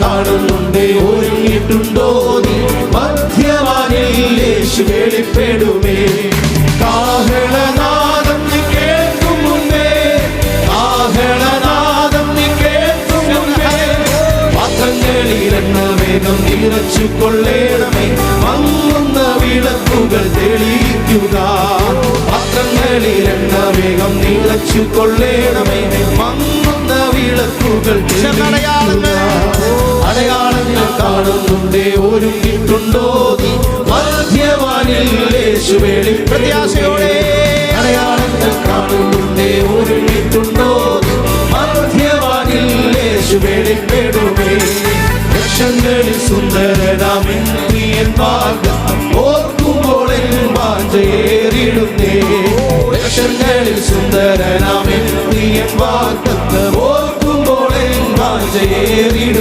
കാണുന്നുണ്ടേ ഒരുങ്ങിയിട്ടുണ്ടോ നീ മധ്യവാനിൽ യേശു വെളിപ്പെടുമേ. കാഹളനാദം നീ കേൾക്കും മുന്നേ, കാഹളനാദം നീ കേൾക്കും മുന്നേ, പാത്രങ്ങളിലെണ്ണ വേഗം നിറച്ചു കൊള്ളേണമേ, മങ്ങുന്ന വിളക്കുകൾ തെളിയിക്കുക. പാത്രങ്ങളിലെണ്ണ വേഗം നിറച്ചു കൊള്ളേണമേ, മങ്ങുന്ന വിളക്കുകൾ അടയാളങ്ങൾ കാണുന്നുണ്ടേ ഒരുങ്ങിയിട്ടുണ്ടോ നീ മധ്യവാനിൽ യേശു വെളിപ്രത്യാശയോടെ. അടയാളങ്ങൾ കാണുന്നുണ്ടേ ഒരുങ്ങിയിട്ടുണ്ടോ നീ മധ്യവാനിൽ യേശു വെളിപ്പെടുമേ. ലക്ഷങ്ങളിൽ സുന്ദരനാമിൻ ഭാഗം ഓർക്കുമ്പോൾ വാഞ്ചയേറിടുന്നേ. ലക്ഷങ്ങളിൽ സുന്ദരനാമിൻ ഭാഗത്ത് ഓർക്കുമ്പോൾ വാഞ്ചയേറിടും.